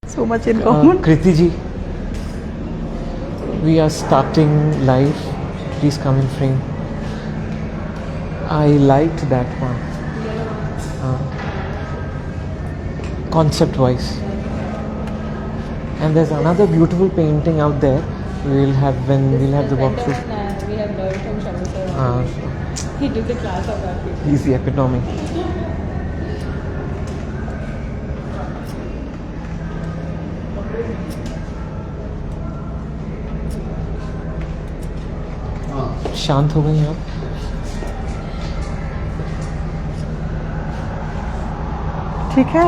So much in common. Kriti ji, we are starting live. Please come in frame. I liked that one. Concept wise. And there's another beautiful painting out there. We'll have the walkthrough. We have learned from Shamu sir. He took the class of that. He's the epitome. शांत हो गई आप? ठीक है,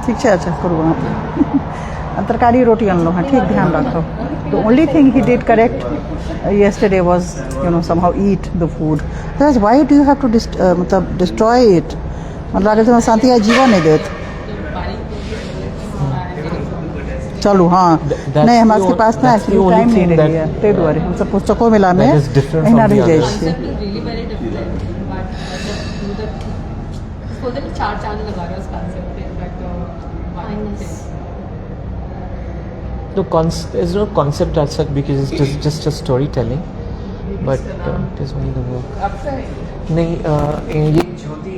ठीक है, अच्छा करो आप तरकारी रोटी अन लो। हाँ ठीक, ध्यान रखो। The only thing he did correct yesterday was somehow eat the food. That's why do you have to मतलब destroy it? मतलब अगर तुम्हें शांति का जीवन नहीं देते चलो। हाँ नहीं, हमारे पास ना एक्चुअली टाइम नहीं रही है, ते द्वारे हम सब पुस्तकों में लाने एना रह जाए छे। चार चांद लगा रहा है उस कांसेप्ट पे, but No, there's no concept as such because it's just a storytelling, but it is only the work. नहीं, ये ज्योति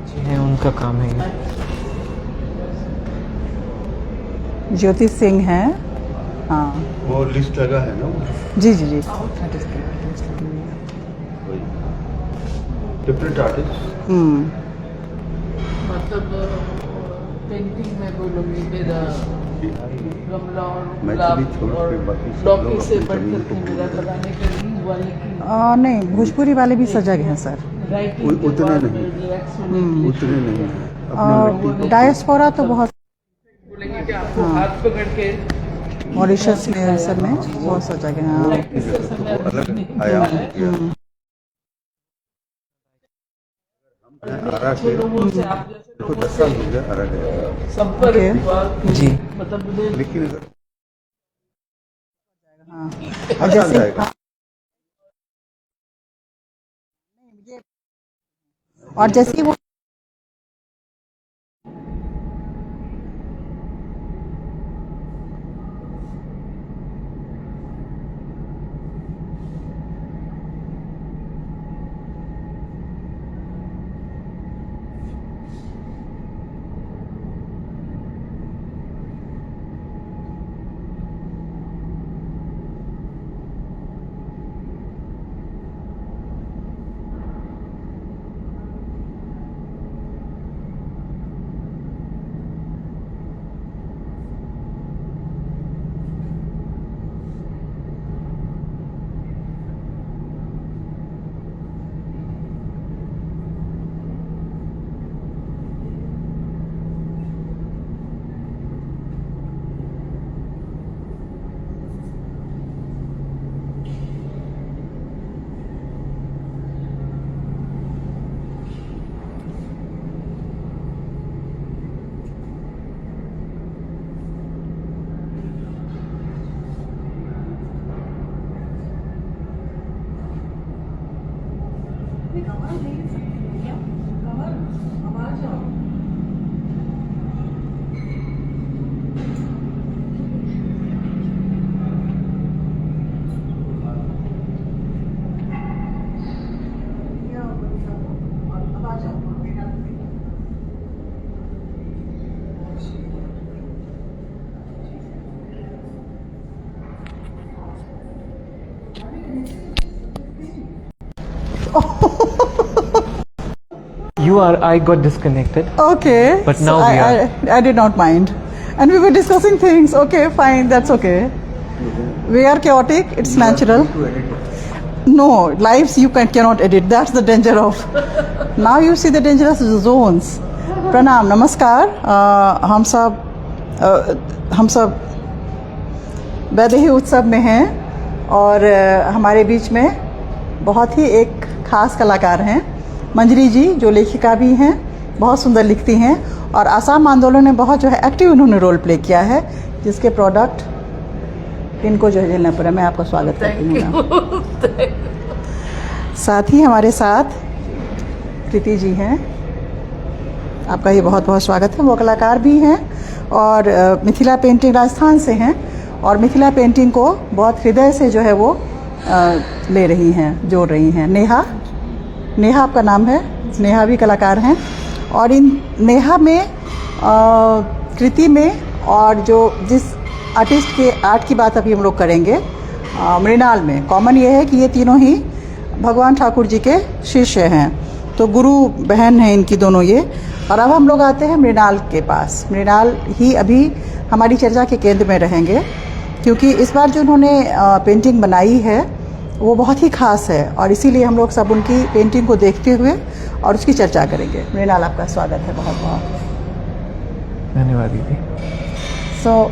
जी हैं, उनका काम है ये। ज्योति सिंह है। हाँ वो लिस्ट लगा है ना? जी जी जी। Different artist. मतलब पेंटिंग में बोलोगे मेरा गमला और मैथिली छोड़ के बाकी सब लोग लौकी से अपनी बढ़ जमीन करके को मेरा बनाने के लिए वाले की नहीं, भोजपुरी वाले भी सजग हैं सर। राइटिंग के उतने बाद नहीं। रिलैक्स होने के लिए उतने नहीं अपने मिट्टी डायस्पोरा तो बहुत बोलेंगे कि आपको हाथ पकड़ के मॉरिशस में सब में बहुत सजग हैं। हाँ प्रैक्टिस का समय को अलग नहीं आयाम है। किया। आरा के लोगों से आप जैसे देखो 10 साल हो गया आरा गया, संपर्क Okay. हुआ जी। मतलब मुझे लेकिन अगर हाँ हर और साल जैसे जाएगा। और जैसे वो I got disconnected. okay, But so now we are. I did not mind, and we were discussing things. Okay, fine, that's okay. We are chaotic. It's natural. No, lives you cannot edit. That's the danger of. Now you see the dangerous zones. प्रणाम, नमस्कार। हम सब वैदेही उत्सव में हैं और हमारे बीच में बहुत ही एक खास कलाकार हैं मंजरी जी, जो लेखिका भी हैं, बहुत सुंदर लिखती हैं और आसाम आंदोलन में बहुत जो है एक्टिव उन्होंने रोल प्ले किया है, जिसके प्रोडक्ट इनको जो है झेलना पड़ा। मैं आपका स्वागत करती हूँ। साथ ही हमारे साथ कृति जी हैं, आपका ये बहुत बहुत स्वागत है। वो कलाकार भी हैं और मिथिला पेंटिंग राजस्थान से हैं और मिथिला पेंटिंग को बहुत हृदय से जो है वो ले रही हैं, जोड़ रही हैं। नेहा आपका नाम है, नेहा भी कलाकार हैं और इन नेहा में कृति में और जो जिस आर्टिस्ट के आर्ट की बात अभी हम लोग करेंगे मृणाल में कॉमन ये है कि ये तीनों ही भगवान ठाकुर जी के शिष्य हैं, तो गुरु बहन हैं इनकी दोनों ये। और अब हम लोग आते हैं मृणाल के पास। मृणाल ही अभी हमारी चर्चा के केंद्र में रहेंगे क्योंकि इस बार जो उन्होंने पेंटिंग बनाई है वो बहुत ही खास है और इसीलिए हम लोग सब उनकी पेंटिंग को देखते हुए और उसकी चर्चा करेंगे। मृणाल आपका स्वागत है बहुत बहुत। धन्यवाद दीदी। सो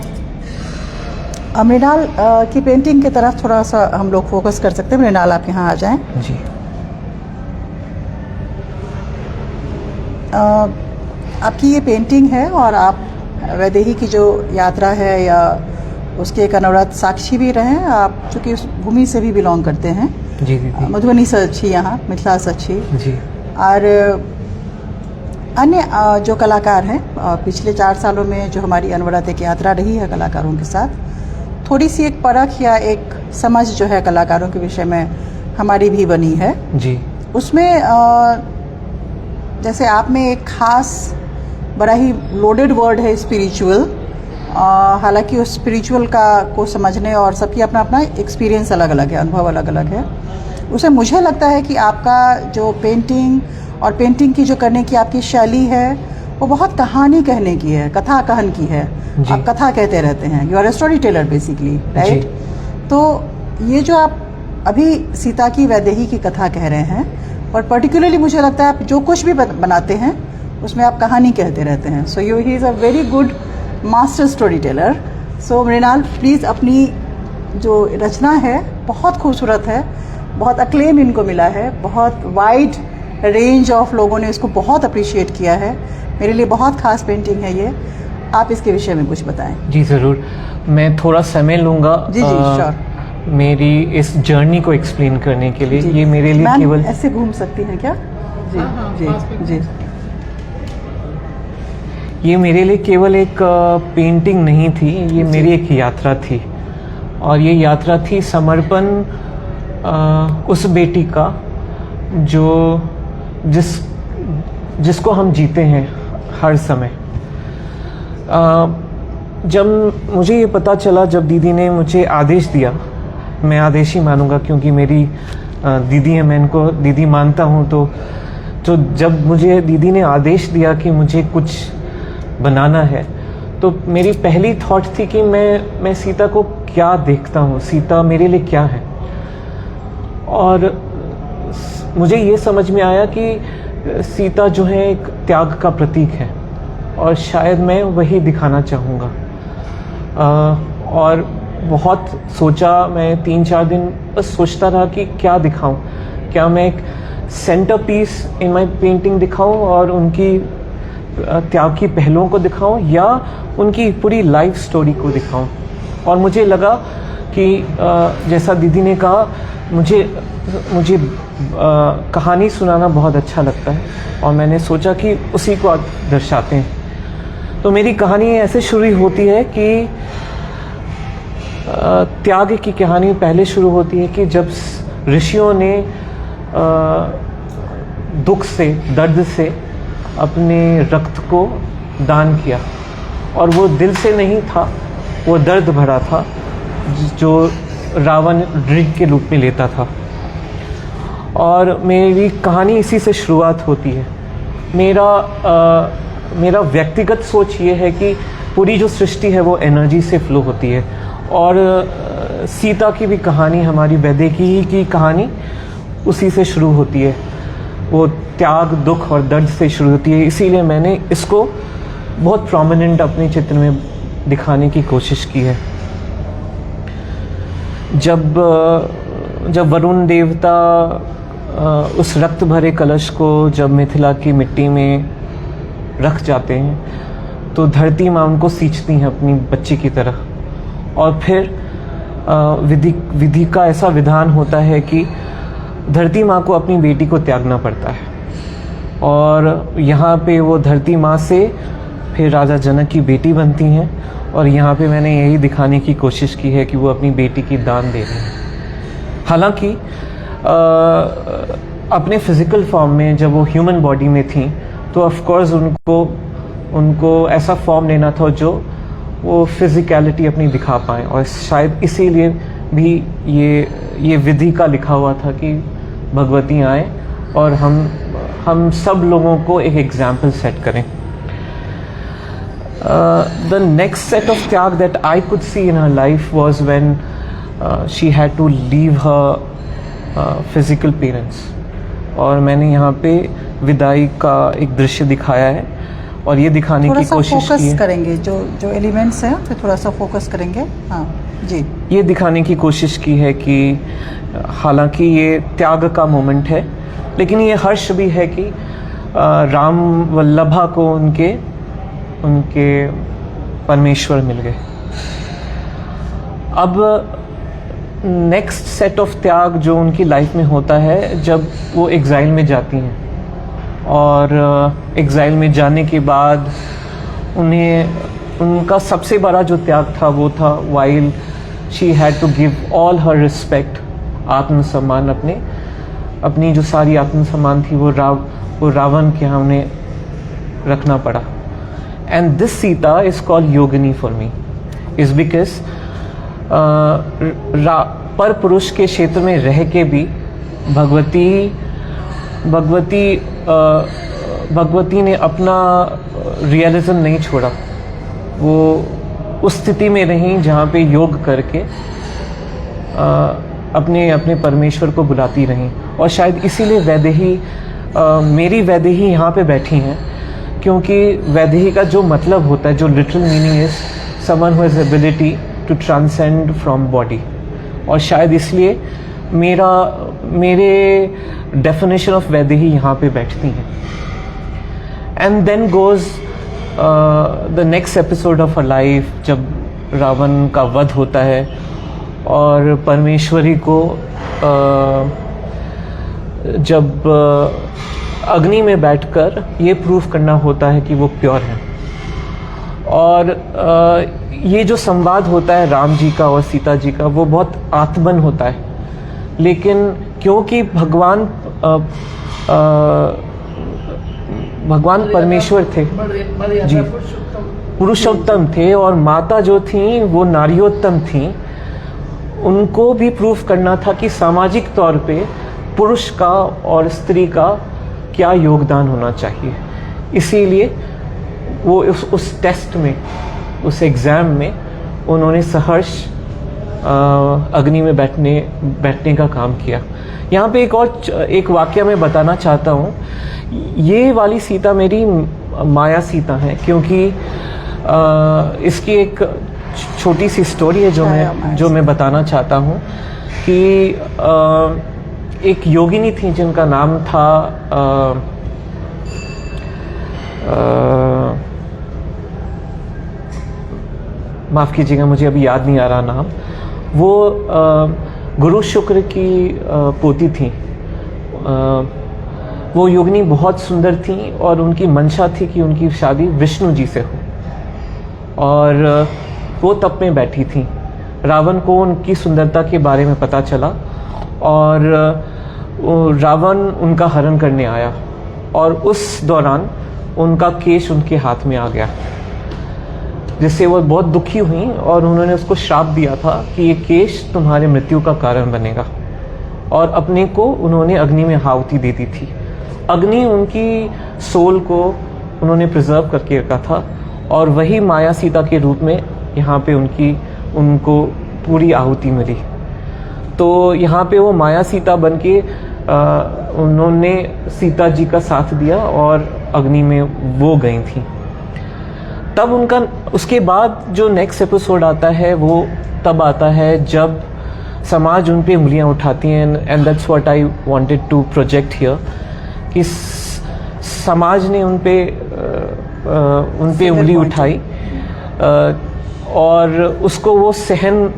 मृणाल की पेंटिंग की तरफ थोड़ा सा हम लोग फोकस कर सकते हैं। मृणाल आप यहाँ आ जाएं। जी। आपकी ये पेंटिंग है और आप वैदेही की जो यात्रा है या उसके एक अनवरत साक्षी भी रहे हैं। आप चूँकि उस भूमि से भी बिलोंग करते हैं। जी दीदी। मधुबनी से अच्छी, यहाँ मिथिला से अच्छी। जी। और अन्य जो कलाकार हैं पिछले 4 सालों में जो हमारी अनवरत एक यात्रा रही है कलाकारों के साथ, थोड़ी सी एक परख या एक समझ जो है कलाकारों के विषय में हमारी भी बनी है। जी। उसमें जैसे आप में एक खास बड़ा ही लोडेड वर्ड है स्पिरिचुअल। हालांकि उस स्पिरिचुअल को समझने और सबकी अपना अपना एक्सपीरियंस अलग अलग है, अनुभव अलग अलग है। उसे मुझे लगता है कि आपका जो पेंटिंग और पेंटिंग की जो करने की आपकी शैली है वो बहुत कहानी कहने की है, कथा कहन की है। आप कथा कहते रहते हैं, you are a storyteller basically, right? तो ये जो आप अभी सीता की वैदेही की कथा कह रहे हैं और पर्टिकुलरली मुझे लगता है आप जो कुछ भी बनाते हैं उसमें आप कहानी कहते रहते हैं। So he is a very good master storyteller. So Mrinal please अपनी जो रचना है बहुत खूबसूरत है, बहुत अक्लेम इनको मिला है, बहुत वाइड रेंज ऑफ लोगों ने इसको बहुत अप्रिशिएट किया है। मेरे लिए बहुत खास पेंटिंग है ये। आप इसके विषय में कुछ बताएं। जी ज़रूर, मैं थोड़ा समय लूँगा जी जी श्योर मेरी इस जर्नी को एक्सप्लेन करने के लिए। ये मेरे लिए मैम केवल ऐसे घूम सकती हैं क्या? जी जी जी। ये मेरे लिए केवल एक पेंटिंग नहीं थी, ये मेरी एक यात्रा थी। और ये यात्रा थी समर्पण उस बेटी का जिसको हम जीते हैं हर समय। जब मुझे ये पता चला, जब दीदी ने मुझे आदेश दिया, मैं आदेश ही मानूंगा क्योंकि मेरी दीदी है, मैं इनको दीदी मानता हूँ। तो जब मुझे दीदी ने आदेश दिया कि मुझे कुछ बनाना है, तो मेरी पहली थॉट थी कि मैं सीता को क्या देखता हूँ, सीता मेरे लिए क्या है। और मुझे ये समझ में आया कि सीता जो है एक त्याग का प्रतीक है और शायद मैं वही दिखाना चाहूँगा। और बहुत सोचा, मैं 3-4 दिन बस सोचता रहा कि क्या दिखाऊं। क्या मैं एक centre piece in my painting दिखाऊं और उनकी त्याग की पहलुओं को दिखाऊं या उनकी पूरी लाइफ स्टोरी को दिखाऊं। और मुझे लगा कि जैसा दीदी ने कहा, मुझे कहानी सुनाना बहुत अच्छा लगता है और मैंने सोचा कि उसी को आप दर्शाते हैं। तो मेरी कहानी ऐसे शुरू होती है कि त्याग की कहानी पहले शुरू होती है कि जब ऋषियों ने दुख से, दर्द से अपने रक्त को दान किया और वो दिल से नहीं था, वो दर्द भरा था जो रावण ऋग के रूप में लेता था। और मेरी कहानी इसी से शुरुआत होती है। मेरा व्यक्तिगत सोच ये है कि पूरी जो सृष्टि है वो एनर्जी से फ्लो होती है और सीता की भी कहानी, हमारी वैदेही की कहानी उसी से शुरू होती है। वो त्याग, दुख और दर्द से शुरू होती है। इसीलिए मैंने इसको बहुत प्रोमिनेंट अपने चित्र में दिखाने की कोशिश की है। जब वरुण देवता उस रक्त भरे कलश को जब मिथिला की मिट्टी में रख जाते हैं तो धरती माँ उनको सींचती हैं अपनी बच्ची की तरह। और फिर विधि का ऐसा विधान होता है कि धरती माँ को अपनी बेटी को त्यागना पड़ता है। और यहाँ पे वो धरती माँ से फिर राजा जनक की बेटी बनती हैं, और यहाँ पे मैंने यही दिखाने की कोशिश की है कि वो अपनी बेटी की दान दे रही हैं। हालांकि अपने फिज़िकल फॉर्म में जब वो ह्यूमन बॉडी में थी तो ऑफ कोर्स उनको ऐसा फॉर्म लेना था जो वो फिज़िकलिटी अपनी दिखा पाएँ, और शायद इसीलिए भी ये विधि का लिखा हुआ था कि भगवती आए और हम सब लोगों को एक एग्जाम्पल सेट करें। The next set of त्याग that I could see in her life was when she had to leave her physical parents, और मैंने यहाँ पे विदाई का एक दृश्य दिखाया है और ये दिखाने थोड़ा की सा कोशिश की फोकस है, करेंगे जो एलिमेंट्स हैं फिर थोड़ा सा फोकस करेंगे। हाँ जी, ये दिखाने की कोशिश की है कि हालांकि ये त्याग का मोमेंट है, लेकिन ये हर्ष भी है कि राम वल्लभा को उनके परमेश्वर मिल गए। अब नेक्स्ट सेट ऑफ त्याग जो उनकी लाइफ में होता है जब वो एग्जाइल में जाती हैं, और एग्जाइल में जाने के बाद उनका सबसे बड़ा जो त्याग था वो था while she had to give all her respect, आत्मसम्मान, अपनी जो सारी आत्मसम्मान थी वो रावण के यहाँ उन्हें रखना पड़ा। And this Sita is called Yogini for me is because पर पुरुष के क्षेत्र में रह के भी भगवती ने अपना रियलिज्म नहीं छोड़ा। वो उस स्थिति में रहीं जहाँ पे योग करके अपने परमेश्वर को बुलाती रहीं, और शायद इसीलिए वैदेही मेरी वैदेही यहाँ पे बैठी हैं, क्योंकि वैदेही का जो मतलब होता है, जो literal meaning is someone who has ability to transcend from body, और शायद इसलिए मेरे डेफिनेशन ऑफ वैदेही यहाँ पे बैठती हैं। And then goes the next episode of a life, जब रावण का वध होता है और परमेश्वरी को जब अग्नि में बैठकर ये प्रूफ करना होता है कि वो प्योर है, और ये जो संवाद होता है राम जी का और सीता जी का वो बहुत आत्मन होता है, लेकिन क्योंकि भगवान परमेश्वर थे जी, पुरुषोत्तम थे, और माता जो थी वो नारियोत्तम थी, उनको भी प्रूफ करना था कि सामाजिक तौर पे पुरुष का और स्त्री का क्या योगदान होना चाहिए। इसीलिए वो उस टेस्ट में, उस एग्ज़ाम में उन्होंने सहर्ष अग्नि में बैठने का काम किया। यहाँ पे एक वाक्य मैं बताना चाहता हूँ। ये वाली सीता मेरी माया सीता है, क्योंकि इसकी एक छोटी सी स्टोरी है जो मैं बताना चाहता हूँ कि एक योगिनी थी जिनका नाम था माफ़ कीजिएगा, मुझे अभी याद नहीं आ रहा नाम। वो गुरु शुक्र की पोती थी। वो योगिनी बहुत सुंदर थी और उनकी मंशा थी कि उनकी शादी विष्णु जी से हो, और वो तप में बैठी थी। रावण को उनकी सुंदरता के बारे में पता चला और रावण उनका हरण करने आया, और उस दौरान उनका केश उनके हाथ में आ गया, जिससे वो बहुत दुखी हुई और उन्होंने उसको श्राप दिया था कि ये केश तुम्हारे मृत्यु का कारण बनेगा, और अपने को उन्होंने अग्नि में आहुति दे दी थी। अग्नि उनकी सोल को उन्होंने प्रिजर्व करके रखा था, और वही माया सीता के रूप में यहाँ पे उनको पूरी आहुति मिली। तो यहाँ पे वो माया सीता बन के उन्होंने सीता जी का साथ दिया और अग्नि में वो गई थी। तब उनका उसके बाद जो नेक्स्ट एपिसोड आता है वो तब आता है जब समाज उन पे उंगलियां उठाती हैं, and that's what I wanted to project here, कि समाज ने उन पे उंगली उठाई और उसको वो सहन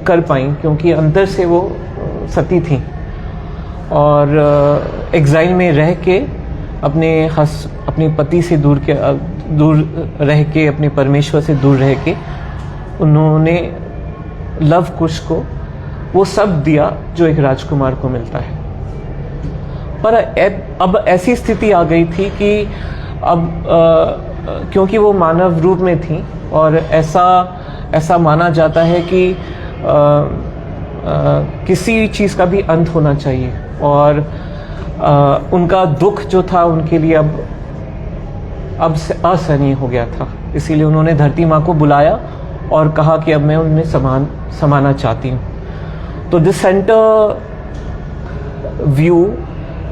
कर पाई, क्योंकि अंदर से वो सती थी और एग्जाइल में रह के अपने पति से दूर रह के, अपने परमेश्वर से दूर रह के उन्होंने लव कुश को वो सब दिया जो एक राजकुमार को मिलता है। पर अब ऐसी स्थिति आ गई थी कि अब क्योंकि वो मानव रूप में थी और ऐसा माना जाता है कि किसी चीज़ का भी अंत होना चाहिए, और उनका दुख जो था उनके लिए अब असहनीय हो गया था। इसीलिए उन्होंने धरती माँ को बुलाया और कहा कि अब मैं उनमें समाना चाहती हूँ। तो this centre view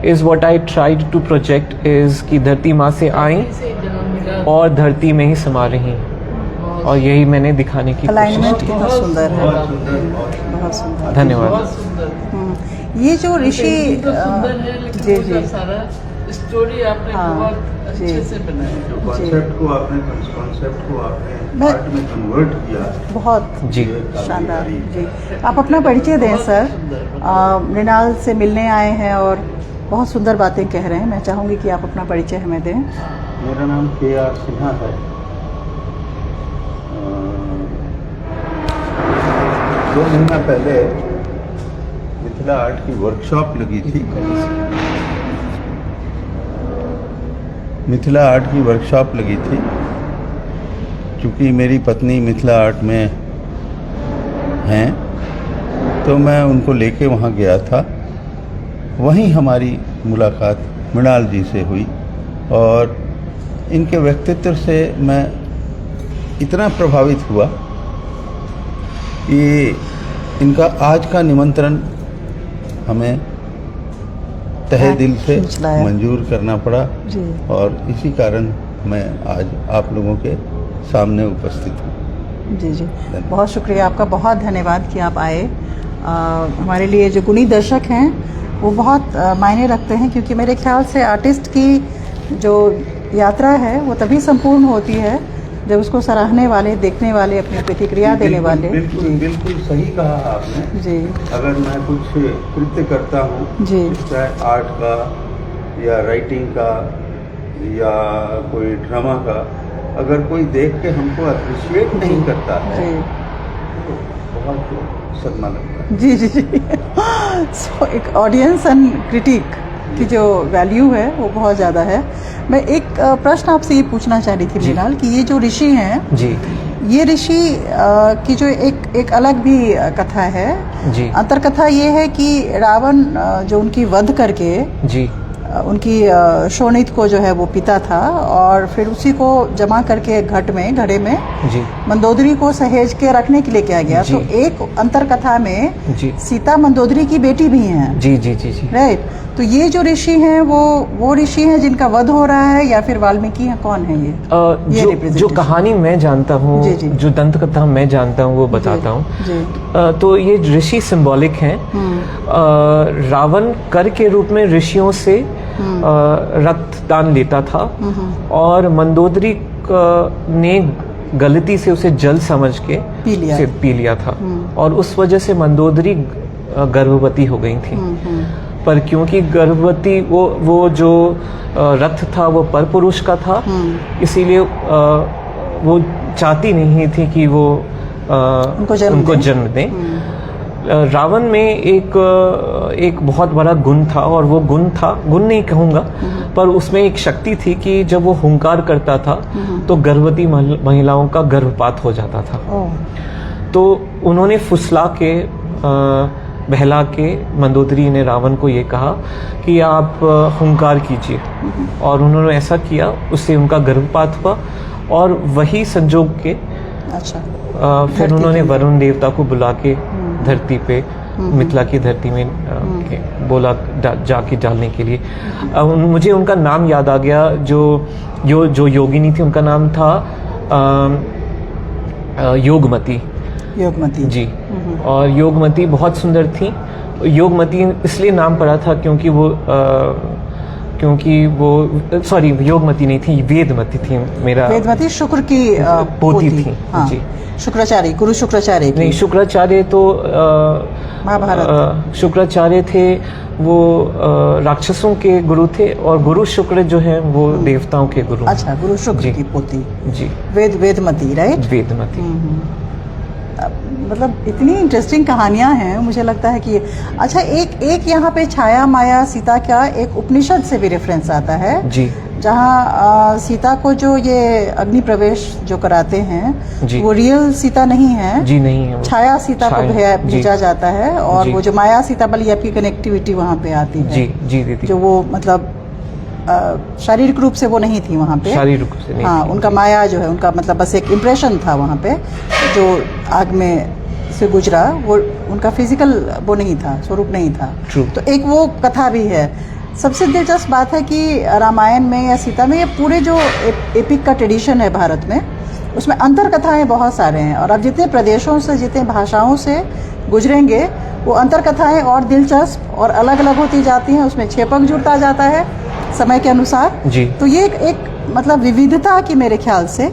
is what I tried to project, is कि धरती माँ से आई से जन्म मिला। और धरती में ही समा रही हैं, और यही मैंने दिखाने की कोशिश अलाइनमेंट की। कितना सुंदर है, बहुत सुंदर, बहुत सुंदर। धन्यवाद। बहुत सुंदर। ये जो ऋषि पेंटिंग तो सुंदर है, लेकिन जी उसका जी सारा स्टोरी आपने हाँ, बहुत जी। अच्छे से बनाया। जो कॉन्सेप्ट को आपने मैं- आर्ट में कन्वर्ट किया, बहुत जी। ये काबिल शानदार तारीफ। जी। आप अपना परिचय दें सर। मृणाल से मिलने आए हैं और बहुत सुंदर बातें कह रहे हैं। मैं चाहूँगी कि आप अपना परिचय हमें दें। मेरा नाम KR सिन्हा है। 2 महीना पहले मिथिला आर्ट की वर्कशॉप लगी थी। मिथिला आर्ट की वर्कशॉप लगी थी। चूँकि मेरी पत्नी मिथिला आर्ट में हैं, तो मैं उनको लेके वहाँ गया था। वहीं हमारी मुलाकात मृणाल जी से हुई और इनके व्यक्तित्व से मैं इतना प्रभावित हुआ कि इनका आज का निमंत्रण हमें तहे दिल से खींच लाया। मंजूर करना पड़ा, जी और इसी कारण मैं आज आप लोगों के सामने उपस्थित हूँ। जी जी, बहुत शुक्रिया आपका, बहुत धन्यवाद कि आप आए। हमारे लिए जो गुणी दर्शक हैं वो बहुत मायने रखते हैं, क्योंकि मेरे ख्याल से आर्टिस्ट की जो यात्रा है वो तभी संपूर्ण होती है जब उसको सराहने वाले, देखने वाले, अपनी प्रतिक्रिया देने वाले। बिल्कुल जी बिल्कुल सही कहा आपने। जी अगर मैं कुछ कृत्य करता हूँ, जी। चाहे आर्ट का या राइटिंग का या कोई ड्रामा का, अगर कोई देख के हमको अप्रिशिएट नहीं करता है जी तो बहुत सदमा लगता है। जी जी जी। सो एक ऑडियंस एंड क्रिटिक की जो वैल्यू है वो बहुत ज़्यादा है। मैं एक प्रश्न आपसे ये पूछना चाह रही थी मृणाल, कि ये जो ऋषि हैं, जी ये ऋषि की जो एक अलग भी कथा है, जी अंतर कथा ये है कि रावण जो उनकी वध करके जी उनकी शोणित को जो है वो पिता था, और फिर उसी को जमा करके घड़े में जी मंदोदरी को सहेज के रखने के लिए किया गया। जी। तो एक अंतर कथा में जी सीता मंदोदरी की बेटी भी हैं, जी जी जी जी राइट? तो ये जो ऋषि हैं वो ऋषि हैं जिनका वध हो रहा है, या फिर वाल्मीकि हैं? कौन है ये? ये जो representation। कहानी मैं जानता हूँ, जी, जी। जो दंत कथा मैं जानता हूँ वो बताता हूँ। जी तो ये ऋषि सिंबॉलिक हैं। रावण कर के रूप में ऋषियों से रक्तदान लेता था, और मंदोदरी ने गलती से उसे जल समझ के पी लिया था, और उस वजह से मंदोदरी गर्भवती हो गई थी। पर क्योंकि गर्भवती वो जो रथ था वो परपुरुष का था, इसीलिए वो चाहती नहीं थी कि वो उनको जन्म दें। रावण में एक बहुत बड़ा गुण था, और वो गुण नहीं कहूँगा, पर उसमें एक शक्ति थी कि जब वो हुंकार करता था तो गर्भवती महिलाओं का गर्भपात हो जाता था। तो उन्होंने फुसला के बहला के मंदोदरी ने रावण को ये कहा कि आप हुंकार कीजिए, और उन्होंने ऐसा किया, उससे उनका गर्भपात हुआ। और वही संजोग के अच्छा फिर उन्होंने वरुण देवता को बुला के धरती पे, मिथिला की धरती में बोला जाके डालने के लिए। मुझे उनका नाम याद आ गया, जो योगिनी थी उनका नाम था योगमती जी। और योगमती बहुत सुंदर थी। योगमती इसलिए नाम पड़ा था क्योंकि वो सॉरी योगमती नहीं थी, वेदमती थी। वेदमती शुक्र की पोती थी। हाँ। जी शुक्राचार्य, गुरु शुक्राचार्य की। नहीं, शुक्राचार्य तो महाभारत। शुक्राचार्य थे वो राक्षसों के गुरु थे और गुरु शुक्र जो हैं वो देवताओं के गुरु। अच्छा, गुरु शुक्र जी। की पोती। जी, वेदमती, राइट? वेदमती। मतलब इतनी इंटरेस्टिंग कहानियां हैं, मुझे लगता है कि अच्छा, एक यहाँ पे छाया माया सीता का एक उपनिषद से भी रेफरेंस आता है, जी जहाँ सीता को जो ये अग्नि प्रवेश जो कराते हैं, जी। वो रियल सीता नहीं है, जी नहीं है वो। छाया सीता को छाया, जी। भेजा जाता है, और जी। वो जो माया सीता वाली आपकी कनेक्टिविटी वहाँ पे आती है। जी जी दीदी, जो वो मतलब शारीरिक रूप से वो नहीं थी वहाँ पे, शारीरिक रूप से नहीं हाँ, थी। उनका माया जो है, उनका मतलब बस एक इम्प्रेशन था वहाँ पे, जो आग में से गुजरा, वो उनका फिजिकल वो नहीं था, स्वरूप नहीं था। True. तो एक वो कथा भी है। सबसे दिलचस्प बात है कि रामायण में या सीता में ये पूरे जो एपिक का ट्रेडिशन है भारत में, उसमें अंतर कथाएं बहुत सारे हैं, और अब जितने प्रदेशों से, जितने भाषाओं से गुजरेंगे, वो अंतर कथाएं और दिलचस्प और अलग अलग होती जाती हैं। उसमें छेपक जुड़ता जाता है समय के अनुसार। जी। तो ये एक मतलब विविधता की, मेरे ख्याल से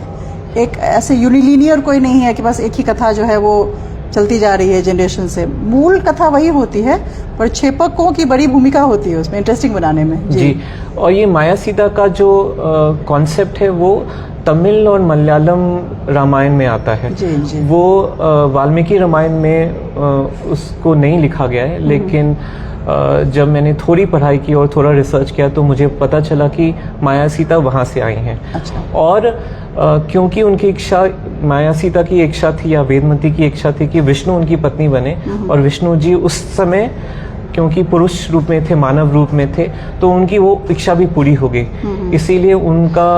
एक ऐसे यूनिलीनियर कोई नहीं है कि बस एक ही कथा जो है वो चलती जा रही है जनरेशन से। मूल कथा वही होती है, पर छेपकों की बड़ी भूमिका होती है उसमें इंटरेस्टिंग बनाने में। जी। और ये माया सीता का जो कॉन्सेप्ट है वो तमिल और मलयालम रामायण में आता है। जी, जी। वो वाल्मीकि रामायण में उसको नहीं लिखा गया है, लेकिन जब मैंने थोड़ी पढ़ाई की और थोड़ा रिसर्च किया तो मुझे पता चला कि माया सीता वहाँ से आई हैं। अच्छा। और क्योंकि उनकी इच्छा, माया सीता की इच्छा थी या वेदमती की इच्छा थी कि विष्णु उनकी पत्नी बने, और विष्णु जी उस समय क्योंकि पुरुष रूप में थे, मानव रूप में थे, तो उनकी वो इच्छा भी पूरी हो गई। इसीलिए उनका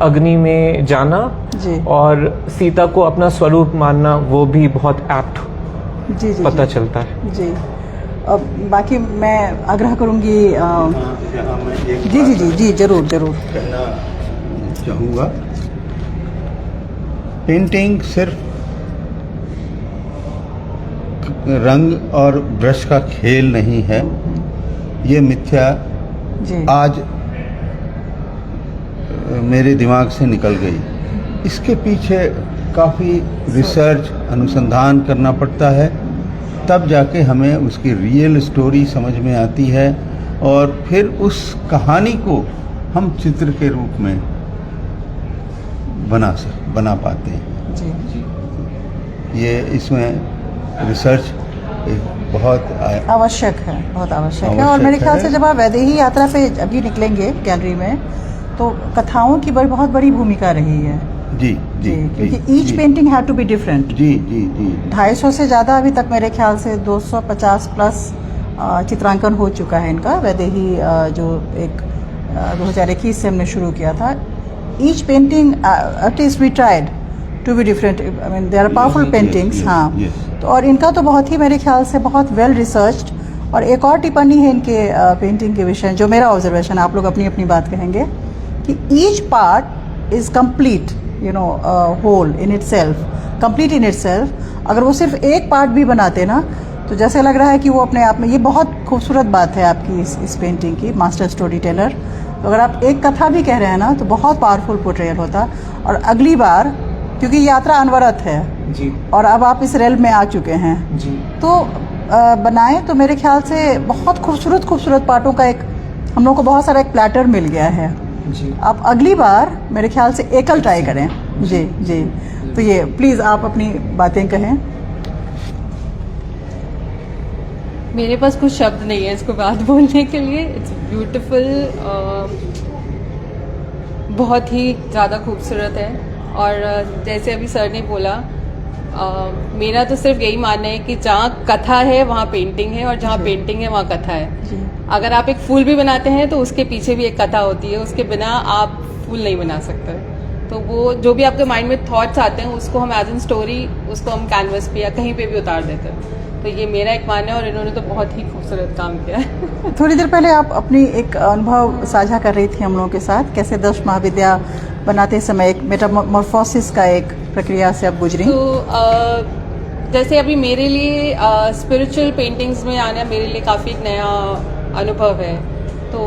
अग्नि में जाना जी। और सीता को अपना स्वरूप मानना, वो भी बहुत एप्ट जी जी पता जी। चलता है। जी। अब बाकी मैं आग्रह करूंगी यहाँ मैं एक जी जी बात जी जी, जरूर जरूर। कहना चाहूँगा, पेंटिंग सिर्फ रंग और ब्रश का खेल नहीं है, ये मिथ्या जी। आज मेरे दिमाग से निकल गई। इसके पीछे काफ़ी रिसर्च, अनुसंधान करना पड़ता है, तब जाके हमें उसकी रियल स्टोरी समझ में आती है, और फिर उस कहानी को हम चित्र के रूप में बना पाते हैं। जी। ये इसमें रिसर्च एक बहुत आवश्यक है, बहुत आवश्यक है। और आवश्यक मेरे ख्याल है। से जब आप वैदेही यात्रा पे अभी निकलेंगे गैलरी में, तो कथाओं की बहुत बड़ी भूमिका रही है। जी जी, क्योंकि each painting had to be different. जी जी जी 250 से ज़्यादा अभी तक मेरे ख्याल से 250 प्लस चित्रांकन हो चुका है इनका। वैदेही जो एक 2021 से हमने शुरू किया था। Each painting at least we tried to be different. I mean there are powerful paintings. हाँ। तो और इनका तो बहुत ही मेरे ख्याल से बहुत वेल रिसर्च्ड। और एक और टिप्पणी है इनके पेंटिंग के विषय, जो मेरा ऑब्जर्वेशन, आप लोग अपनी अपनी बात कहेंगे, कि each part is complete, you know, whole in itself, complete in itself. अगर वो सिर्फ एक पार्ट भी बनाते ना, तो जैसे लग रहा है कि वो अपने आप में, ये बहुत खूबसूरत बात है आपकी इस पेंटिंग की, मास्टर स्टोरी टेलर। तो अगर आप एक कथा भी कह रहे हैं ना, तो बहुत पावरफुल पोर्ट्रेयल होता। और अगली बार, क्योंकि यात्रा अनवरत है जी और अब आप इस रेल में आ चुके हैं, जी तो बनाएं तो मेरे ख्याल से बहुत खूबसूरत खूबसूरत पार्टों का एक, हम लोग को बहुत सारा एक प्लेटर मिल गया है। जी। आप अगली बार मेरे ख्याल से एकल ट्राई करें। जी जी। तो ये प्लीज़ आप अपनी बातें कहें। मेरे पास कुछ शब्द नहीं है इसको बात बोलने के लिए। इट्स ब्यूटीफुल, बहुत ही ज़्यादा खूबसूरत है। और जैसे अभी सर ने बोला, मेरा तो सिर्फ यही मानना है कि जहाँ कथा है वहाँ पेंटिंग है, और जहाँ पेंटिंग है वहाँ कथा है। जी। अगर आप एक फूल भी बनाते हैं तो उसके पीछे भी एक कथा होती है, उसके बिना आप फूल नहीं बना सकते। तो वो जो भी आपके माइंड में थॉट्स आते हैं, उसको हम एज एन स्टोरी, उसको हम कैनवस पे या कहीं पे भी उतार देते हैं। तो ये मेरा एक मानना है, और इन्होंने तो बहुत ही खूबसूरत काम किया है। थोड़ी देर पहले आप अपनी एक अनुभव साझा कर रही थी हम लोगों के साथ, कैसे 10 महाविद्या बनाते समय एक मेटामॉर्फोसिस का एक प्रक्रिया से आप गुजरी। तो जैसे अभी मेरे लिए स्पिरिचुअल पेंटिंग्स में आना मेरे लिए काफ़ी एक नया अनुभव है। तो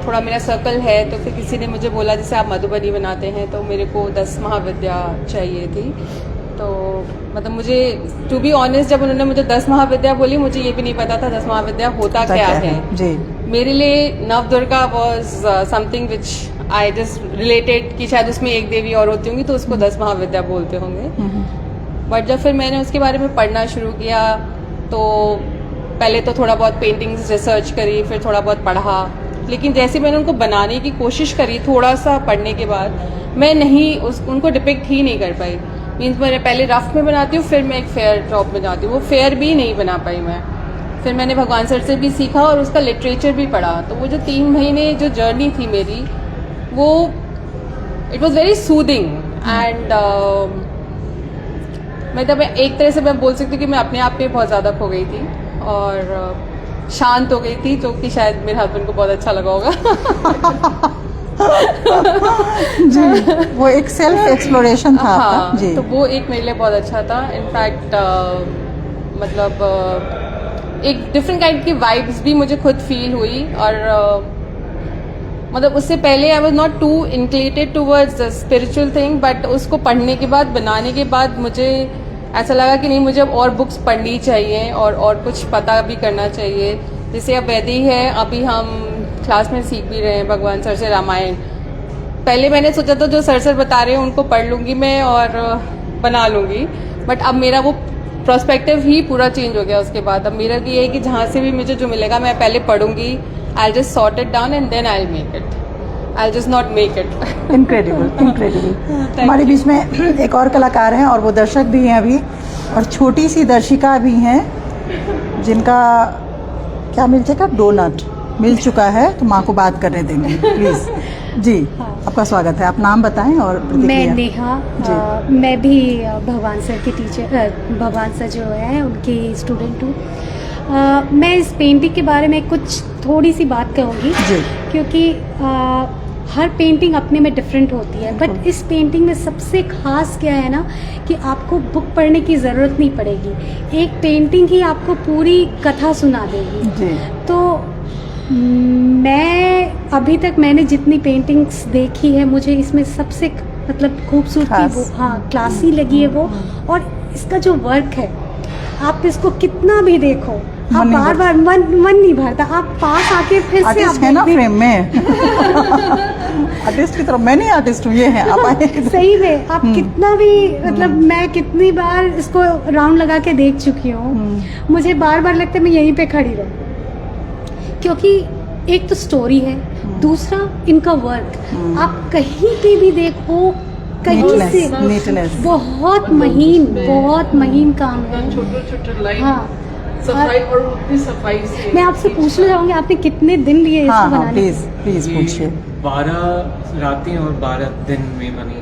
थोड़ा मेरा सर्कल है, तो फिर किसी ने मुझे बोला जैसे आप मधुबनी बनाते हैं, तो मेरे को 10 महाविद्या चाहिए थी। तो मतलब मुझे टू बी ऑनेस्ट जब उन्होंने मुझे 10 महाविद्या बोली, मुझे ये भी नहीं पता था 10 महाविद्या होता क्या है। जी मेरे लिए Navdurga was something which I just related कि शायद उसमें एक देवी और होती होंगी तो उसको 10 महाविद्या बोलते होंगे। बट जब फिर मैंने उसके बारे में पढ़ना शुरू किया तो पहले तो थोड़ा बहुत पेंटिंग्स रिसर्च करी, फिर थोड़ा बहुत पढ़ा, लेकिन जैसे मैंने उनको बनाने की कोशिश करी थोड़ा सा पढ़ने के बाद, मैं उनको डिपिक्ट ही नहीं कर पाई। मीन्स मैंने पहले रफ में बनाती हूँ, फिर मैं एक फेयर टॉप में जाती हूँ, वो फेयर भी नहीं बना पाई मैं। फिर मैंने भगवान सर से भी सीखा और उसका लिटरेचर भी पढ़ा। तो वो जो 3 महीने जो जर्नी थी मेरी, वो it was very soothing and मतलब एक तरह से मैं बोल सकती हूँ कि मैं अपने आप में बहुत ज़्यादा खो गई थी और शांत हो गई थी, जो कि शायद मेरे हस्बैंड को बहुत अच्छा लगा होगा। जी, वो एक सेल्फ एक्सप्लोरेशन था आपका। हाँ, जी तो वो एक मेरे लिए बहुत अच्छा था। इनफैक्ट मतलब एक डिफरेंट काइंड की वाइब्स भी मुझे खुद फील हुई और मतलब उससे पहले I was not too inclined towards the spiritual thing, but उसको पढ़ने के बाद, बनाने के बाद मुझे ऐसा लगा कि नहीं, मुझे अब और बुक्स पढ़नी चाहिए और कुछ पता भी करना चाहिए। जैसे अब वैदिक है, अभी हम क्लास में सीख भी रहे हैं भगवान सर से रामायण। पहले मैंने सोचा था जो सर बता रहे हैं उनको पढ़ लूँगी मैं और बना लूँगी, बट अब मेरा वो प्रोस्पेक्टिव ही पूरा चेंज हो गया उसके बाद। अब मेरा ये है कि जहाँ से भी मुझे जो मिलेगा मैं पहले पढ़ूंगी, I just sort it down and then I make it, I just not make it. Incredible incredible. हमारे बीच में एक और कलाकार हैं और वो दर्शक भी हैं अभी, और छोटी सी दर्शिका भी हैं जिनका क्या मिल चुका, डोनट मिल चुका है, तो माँ को बात करने देंगे प्लीज। जी आपका स्वागत है, आप नाम बताएं और मैं प्रतिक्रिया। नेहा, मैं भी भगवान सर की टीचर, भगवान सर जो है उनकी स्टूडेंट हूँ। मैं इस पेंटिंग के बारे में कुछ थोड़ी सी बात कहूँगी जी। क्योंकि हर पेंटिंग अपने में डिफरेंट होती है, बट इस पेंटिंग में सबसे खास क्या है ना कि आपको बुक पढ़ने की ज़रूरत नहीं पड़ेगी, एक पेंटिंग ही आपको पूरी कथा सुना देगी। जी तो मैं अभी तक मैंने जितनी पेंटिंग्स देखी है, मुझे इसमें सबसे मतलब खूबसूरती खास। वो, हाँ, क्लासी लगी है वो। और इसका जो वर्क है, आप इसको कितना भी देखो, आप नहीं बार बार मन नहीं भरता, आप पास आके फिर से आर्टिस्ट है ना फ्रेम में। आर्टिस्ट की तरफ, मैं नहीं आर्टिस्ट हूँ, ये है आप आए। सही में आप कितना भी मतलब मैं कितनी बार इसको राउंड लगा के देख चुकी हूँ, मुझे बार बार लगता है मैं यहीं पे खड़ी रहूँ, क्योंकि एक तो स्टोरी है, दूसरा इनका वर्क, आप कहीं पे भी देखो, कहीं से नीटनेस बहुत महीन काम है। छोटे लाइन, हाँ, सफाई और उतनी सफाई से। मैं आपसे पूछना चाहूंगी आपने कितने दिन लिए इसको हाँ हाँ बनाने प्लीज के? प्लीज पूछिए। 12 रातें और 12 दिन में बनी है।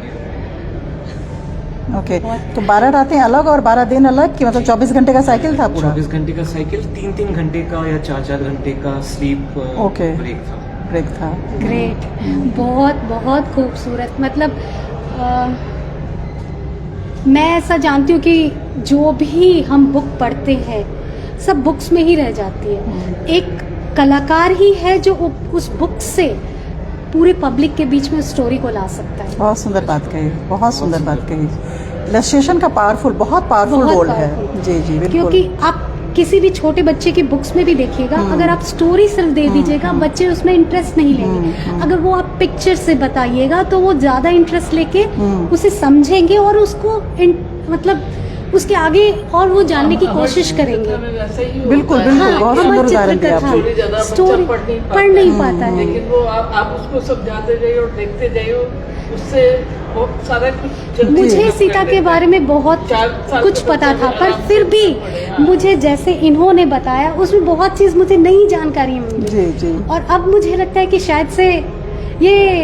ओके, तो 12 रातें अलग और 12 दिन अलग, कि मतलब 24 घंटे का साइकिल था पूरा? 24 घंटे का साइकिल, 3-3 घंटे का या 4-4 घंटे का स्लीप ओके। ब्रेक था। ब्रेक था। ग्रेट, बहुत खूबसूरत। मतलब मैं ऐसा जानती हूँ कि जो भी हम बुक पढ़ते हैं सब बुक्स में ही रह जाती है, एक कलाकार ही है जो उस बुक से पूरे पब्लिक के बीच में स्टोरी को ला सकता है। बहुत सुंदर बात कही, बहुत सुंदर बात कही। इलस्ट्रेशन का बहुत पावरफुल रोल है। जी जी बिल्कुल। क्योंकि आप किसी भी छोटे बच्चे की बुक्स में भी देखिएगा, अगर आप स्टोरी सिर्फ दे दीजिएगा, बच्चे उसमें इंटरेस्ट नहीं लेंगे। अगर वो आप पिक्चर से बताइएगा तो वो ज्यादा इंटरेस्ट लेके उसे समझेंगे और उसको मतलब उसके आगे और वो जानने की कोशिश करेंगे। बिल्कुल बिल्कुल, बहुत सुंदर उदाहरण दिया आपने। स्टोरी पढ़ नहीं पाता है, लेकिन वो आप उसको समझाते जाइए और देखते जाइए, उससे बहुत सारा कुछ। मुझे सीता के बारे में बहुत कुछ पता था, पर फिर भी मुझे जैसे इन्होंने बताया उसमें बहुत चीज़ मुझे नई जानकारी मिली। जी जी। और अब मुझे लगता है कि शायद से ये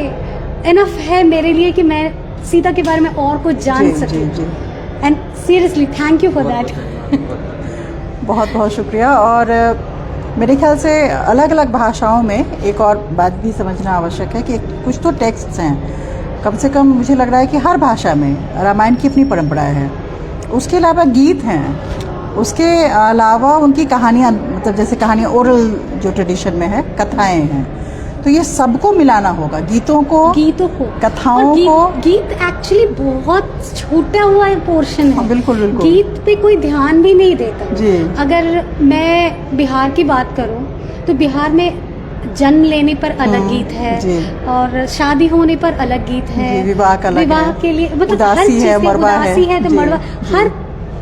इनफ है मेरे लिए कि मैं सीता के बारे में और कुछ जान जी, सकूं। जी, जी। And seriously thank you for that. बहुत बहुत शुक्रिया। और मेरे ख्याल से अलग अलग भाषाओं में एक और बात भी समझना आवश्यक है कि कुछ तो टेक्स्ट्स हैं, कम से कम मुझे लग रहा है कि हर भाषा में रामायण की अपनी परंपरा है, उसके अलावा गीत हैं, उसके अलावा उनकी कहानियाँ, मतलब जैसे कहानियाँ ओरल जो ट्रेडिशन में है, कथाएं हैं, तो ये सबको मिलाना होगा, गीतों को कथाओं और को। गीत एक्चुअली बहुत छूटा हुआ पोर्शन है। हाँ, बिल्कुल बिल्कुल। गीत पे कोई ध्यान भी नहीं देता जी। अगर मैं बिहार की बात करूं तो बिहार में जन्म लेने पर अलग गीत है जी। और शादी होने पर अलग गीत है, जी, विवाह का अलग विवाह है, के लिए मतलब उदासी हर चीज है, के मरवा है। उदासी है तो जी, मरवा, जी। हर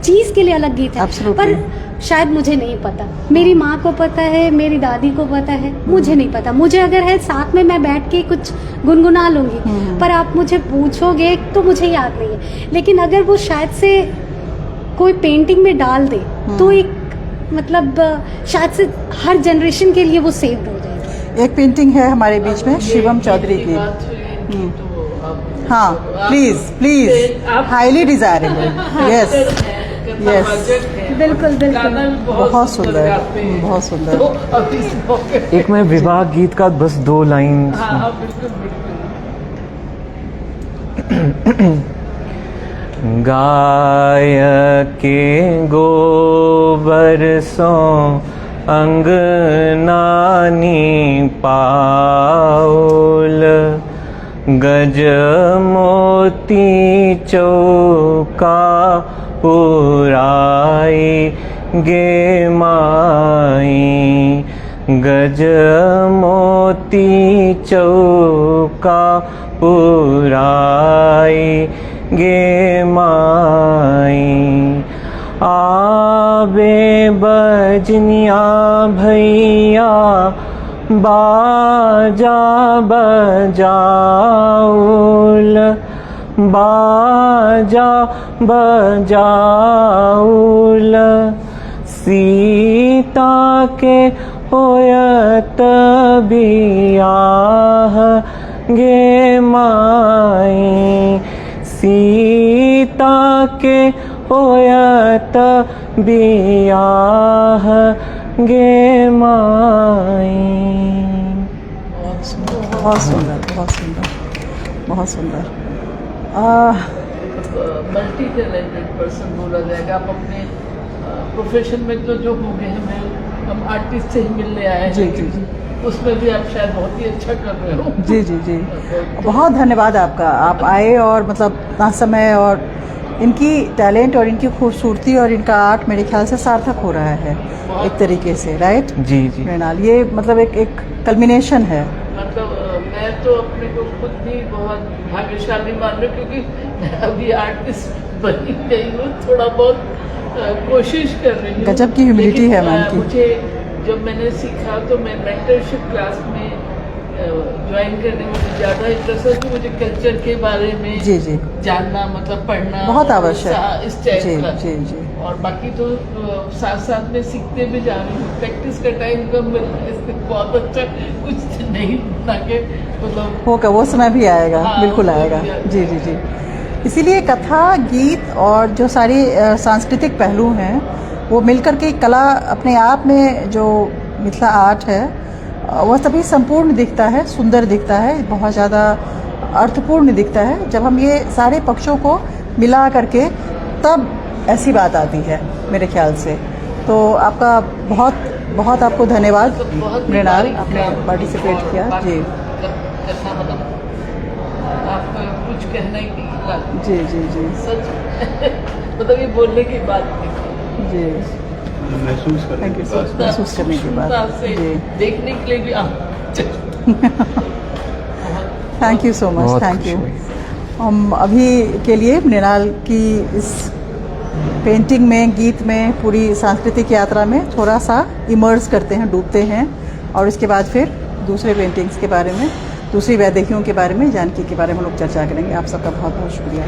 चीज के लिए अलग गीत है। Absolutely। पर शायद मुझे नहीं पता, मेरी माँ को पता है, मेरी दादी को पता है, मुझे नहीं पता। मुझे अगर है साथ में मैं बैठ के कुछ गुनगुना लूंगी, पर आप मुझे पूछोगे तो मुझे याद नहीं है। लेकिन अगर वो शायद से कोई पेंटिंग में डाल दे तो एक मतलब शायद से हर जनरेशन के लिए वो सेव्ड हो जाएगी। एक पेंटिंग है हमारे बीच में शिवम चौधरी की। हाँ, please please, highly desirable. Yes yes, बिल्कुल बिल्कुल। बहुत सुंदर, बहुत सुंदर। तो अब इस मौके पे- एक मैं विवाह गीत का बस 2 लाइन हाँ, बिल्कुल बिल्कुल। गाय के गोबर सो अंगनानी पाउल, गज मोती चौका पुराई गे माई, गज मोती चौका पुराई गे माई, आबे बजनिया भैया बाजा बजाउल, बाजा बजाउल, सीता के होयत बियाह गे माई, सीता के होयत बियाह गे माई। बहुत सुंदर, बहुत सुंदर, बहुत सुंदर। मल्टी टैलेंटेड पर्सन बोला जाएगा। आप अपने प्रोफेशन में तो जो हो गए हैं, हम आर्टिस्ट से ही मिलने आए हैं, जी, लेकिन जी, उसमें भी आप शायद बहुत ही अच्छा कर रहे हो। जी जी जी, बहुत धन्यवाद आपका। आप आए और मतलब इतना समय, और इनकी टैलेंट और इनकी खूबसूरती और इनका आर्ट मेरे ख्याल से सार्थक हो रहा है एक तरीके से, राइट? जी जी। मृणाल, ये मतलब एक कल्मिनेशन है। मतलब मैं तो अपने को खुद भी बहुत भाग्यशाली मान रही हूँ, क्योंकि मैं अभी आर्टिस्ट बनी गई हूँ, थोड़ा बहुत कोशिश कर रही हूँ। गजब की ह्यूमिलिटी लेकिन, है मैम की। मुझे जब मैंने सीखा तो मैं मेंटरशिप क्लास में ज्वाइन करने में मुझे ज़्यादा इंटरेस्ट है, कि मुझे कल्चर के बारे में जी जी, जानना, मतलब पढ़ना बहुत और आवश्यक। इस टाइप जी का। जी जी, और बाकी तो साथ साथ में सीखते भी जा रही हूँ। प्रैक्टिस का टाइम कम मिल रहा है, इससे बहुत अच्छा कुछ नहीं बना के मतलब होगा, वो समय भी आएगा। हाँ, बिल्कुल वो आएगा। भी आएगा। जी जी जी। इसीलिए कथा, गीत और जो सारे सांस्कृतिक पहलू हैं, वो मिलकर के कला अपने आप में, जो मिथिला आर्ट है, वह तभी संपूर्ण दिखता है, सुंदर दिखता है, बहुत ज़्यादा अर्थपूर्ण दिखता है जब हम ये सारे पक्षों को मिला करके, तब ऐसी बात आती है मेरे ख्याल से। तो आपका बहुत बहुत आपको धन्यवाद बहुत मृणाल, आपने पार्टिसिपेट किया। जी करना मतलब आपको कुछ कहना ही नहीं बात जी जी जी सच मतलब ये बोलने की बात नहीं। जी, महसूस कर थैंक यू सर। महसूस करने की बात। सूक्ष्मता से जी, देखने के लिए भी थैंक यू सो मच, बहुत थैंक खुशी यू। हुई। हम अभी के लिए मृणाल की इस पेंटिंग में, गीत में, पूरी सांस्कृतिक यात्रा में थोड़ा सा इमर्स करते हैं, डूबते हैं, और इसके बाद फिर दूसरे पेंटिंग्स के बारे में, दूसरी वैदेहियों के बारे में, जानकी के बारे में लोग चर्चा करेंगे। आप सबका बहुत बहुत शुक्रिया।